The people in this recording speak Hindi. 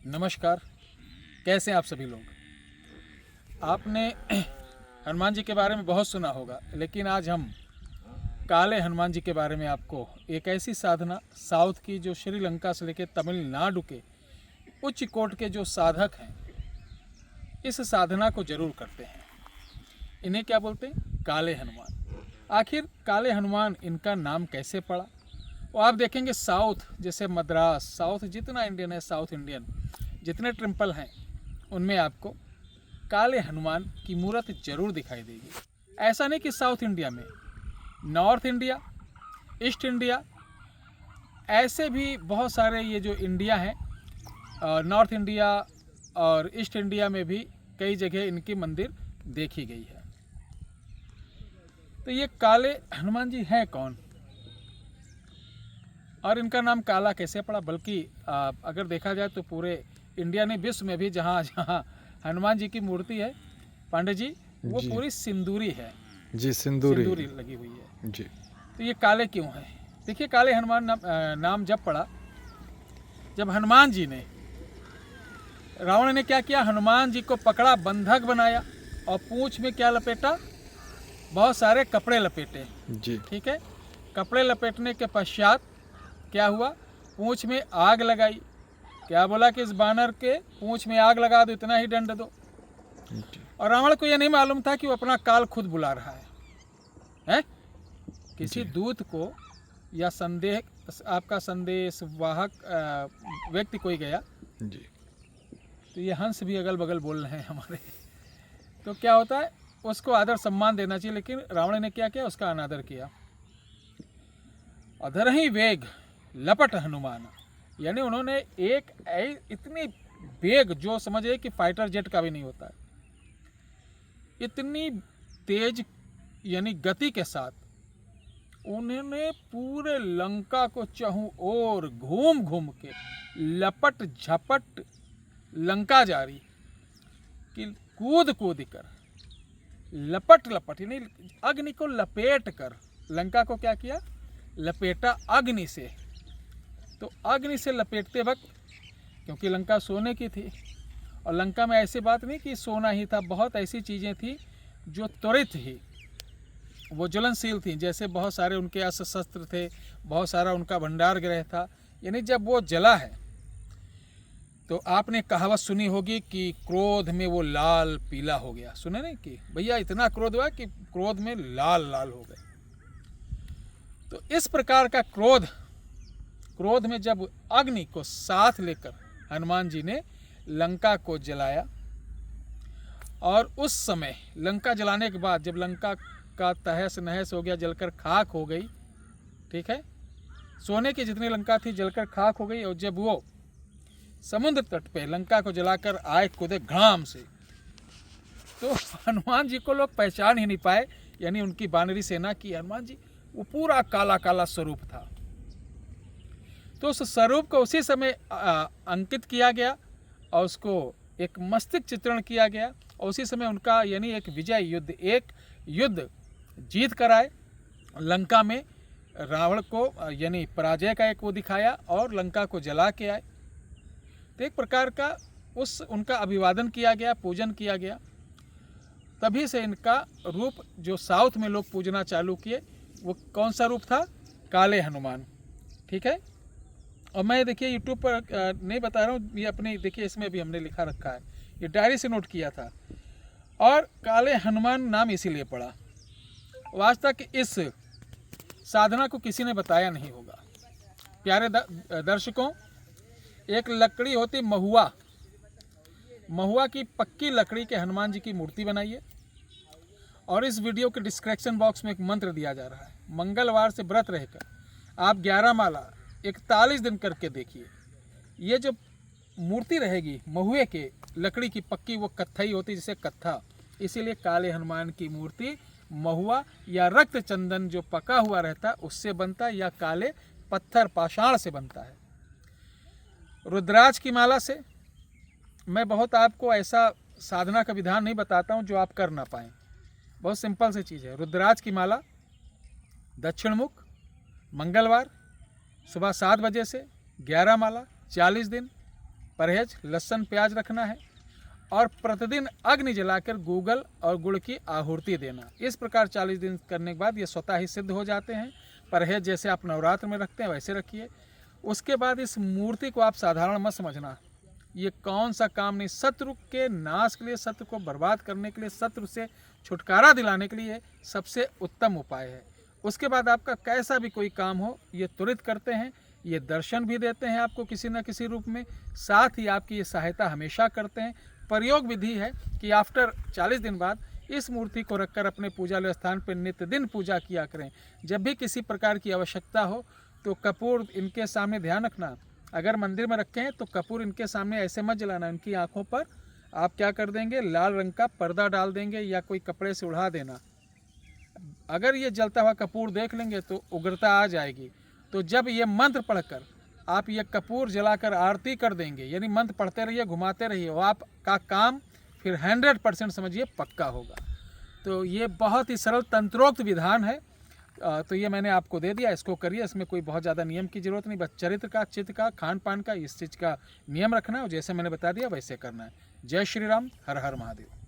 नमस्कार। कैसे हैं आप सभी लोग। आपने हनुमान जी के बारे में बहुत सुना होगा, लेकिन आज हम काले हनुमान जी के बारे में आपको एक ऐसी साधना साउथ की जो श्रीलंका से लेकर तमिलनाडु के उच्च कोट के जो साधक हैं, इस साधना को जरूर करते हैं। इन्हें क्या बोलते हैं? काले हनुमान। आखिर काले हनुमान इनका नाम कैसे पड़ा? वो आप देखेंगे साउथ, जैसे मद्रास, साउथ जितना इंडियन है, साउथ इंडियन जितने टेम्पल हैं, उनमें आपको काले हनुमान की मूर्त जरूर दिखाई देगी। ऐसा नहीं कि साउथ इंडिया में, नॉर्थ इंडिया, ईस्ट इंडिया, ऐसे भी बहुत सारे ये जो इंडिया हैं, नॉर्थ इंडिया और ईस्ट इंडिया में भी कई जगह इनकी मंदिर देखी गई है। तो ये काले हनुमान जी हैं कौन और इनका नाम काला कैसे पड़ा? बल्कि अगर देखा जाए तो पूरे इंडिया ने, विश्व में भी जहाँ जहाँ हनुमान जी की मूर्ति है पांडे जी, वो पूरी सिंदूरी है जी, सिंदूरी लगी हुई है जी। तो ये काले क्यों हैं? देखिए, काले हनुमान नाम जब पड़ा, जब हनुमान जी ने, रावण ने क्या किया, हनुमान जी को पकड़ा, बंधक बनाया और पूंछ में क्या लपेटा? बहुत सारे कपड़े लपेटे जी। ठीक है। कपड़े लपेटने के पश्चात क्या हुआ? पूंछ में आग लगाई। क्या बोला कि इस बानर के पूंछ में आग लगा दो, इतना ही दंड दो। और रावण को यह नहीं मालूम था कि वो अपना काल खुद बुला रहा है? किसी दूत को या आपका संदेश वाहक व्यक्ति कोई गया जी। तो ये हंस भी अगल बगल बोल रहे हैं हमारे, तो क्या होता है, उसको आदर सम्मान देना चाहिए। लेकिन रावण ने क्या किया? उसका अनादर किया। अधर ही वेग लपट हनुमान, यानी उन्होंने एक इतनी वेग, जो समझे कि फाइटर जेट का भी नहीं होता है, इतनी तेज यानी गति के साथ उन्होंने पूरे लंका को चहुं ओर घूम घूम के लपट झपट लंका जारी कि कूद कूद कर लपट लपट, यानी अग्नि को लपेट कर लंका को क्या किया? लपेटा अग्नि से। तो अग्नि से लपेटते वक्त, क्योंकि लंका सोने की थी, और लंका में ऐसी बात नहीं कि सोना ही था, बहुत ऐसी चीज़ें थी जो त्वरित ही वो ज्वलनशील थी। जैसे बहुत सारे उनके अस्त्र शस्त्र थे, बहुत सारा उनका भंडार गृह था। यानी जब वो जला है तो आपने कहावत सुनी होगी कि क्रोध में वो लाल पीला हो गया। सुने नहीं कि भैया इतना क्रोध हुआ कि क्रोध में लाल लाल हो गए। तो इस प्रकार का क्रोध में जब अग्नि को साथ लेकर हनुमान जी ने लंका को जलाया, और उस समय लंका जलाने के बाद जब लंका का तहस नहस हो गया, जलकर खाक हो गई, ठीक है, सोने की जितनी लंका थी जलकर खाक हो गई, और जब वो समुद्र तट पे लंका को जलाकर आए कूदे घाम से, तो हनुमान जी को लोग पहचान ही नहीं पाए। यानी उनकी बानरी सेना की हनुमान जी, वो पूरा काला काला स्वरूप था। तो उस स्वरूप को उसी समय अंकित किया गया और उसको एक मस्तिष्क चित्रण किया गया, और उसी समय उनका यानी एक विजय युद्ध, एक युद्ध जीत कर आए लंका में, रावण को यानी पराजय का एक वो दिखाया और लंका को जला के आए। तो एक प्रकार का उनका अभिवादन किया गया, पूजन किया गया। तभी से इनका रूप जो साउथ में लोग पूजना चालू किए, वो कौन सा रूप था? काले हनुमान, ठीक है। और मैं देखिए यूट्यूब पर नहीं बता रहा हूँ, ये अपने देखिए इसमें भी हमने लिखा रखा है, ये डायरी से नोट किया था। और काले हनुमान नाम इसीलिए पड़ा। वास्तव कि इस साधना को किसी ने बताया नहीं होगा। प्यारे दर्शकों, एक लकड़ी होती महुआ, महुआ की पक्की लकड़ी के हनुमान जी की मूर्ति बनाइए, और इस वीडियो के डिस्क्रिप्शन बॉक्स में एक मंत्र दिया जा रहा है। मंगलवार से व्रत रहकर आप 11 माला 41 दिन करके देखिए। ये जो मूर्ति रहेगी महुए के लकड़ी की पक्की, वो कत्थई होती, जिसे कत्था, इसीलिए काले हनुमान की मूर्ति महुआ या रक्त चंदन जो पका हुआ रहता है उससे बनता है, या काले पत्थर पाषाण से बनता है। रुद्राक्ष की माला से मैं बहुत आपको ऐसा साधना का विधान नहीं बताता हूँ जो आप कर ना पाएँ। बहुत सिंपल सी चीज़ है। रुद्राक्ष की माला दक्षिण मुख, मंगलवार सुबह 7 बजे से 11 माला 40 दिन, परहेज, लहसुन प्याज रखना है और प्रतिदिन अग्नि जलाकर गूगल और गुड़ की आहुति देना। इस प्रकार 40 दिन करने के बाद ये स्वतः ही सिद्ध हो जाते हैं। परहेज जैसे आप नवरात्र में रखते हैं वैसे रखिए। उसके बाद इस मूर्ति को आप साधारण मत समझना, ये कौन सा काम नहीं, शत्रु के नाश के लिए, शत्रु को बर्बाद करने के लिए, शत्रु से छुटकारा दिलाने के लिए सबसे उत्तम उपाय है। उसके बाद आपका कैसा भी कोई काम हो ये तुरंत करते हैं, ये दर्शन भी देते हैं आपको किसी न किसी रूप में, साथ ही आपकी ये सहायता हमेशा करते हैं। प्रयोग विधि है कि आफ्टर 40 दिन बाद इस मूर्ति को रखकर अपने पूजा स्थान पर नित्य दिन पूजा किया करें। जब भी किसी प्रकार की आवश्यकता हो तो कपूर इनके सामने, ध्यान रखना अगर मंदिर में रखे हैं तो कपूर इनके सामने ऐसे मत जलाना, इनकी आंखों पर आप क्या कर देंगे, लाल रंग का पर्दा डाल देंगे या कोई कपड़े से उड़ा देना। अगर ये जलता हुआ कपूर देख लेंगे तो उग्रता आ जाएगी। तो जब ये मंत्र पढ़कर आप ये कपूर जलाकर आरती कर देंगे, यानी मंत्र पढ़ते रहिए, घुमाते रहिए, वो आपका काम फिर 100% समझिए पक्का होगा। तो ये बहुत ही सरल तंत्रोक्त विधान है। तो ये मैंने आपको दे दिया, इसको करिए। इसमें कोई बहुत ज़्यादा नियम की जरूरत नहीं, बस चरित्र का, चित्त का, खान पान का, इस चीज़ का नियम रखना है और जैसे मैंने बता दिया वैसे करना है। जय श्री राम, हर हर महादेव।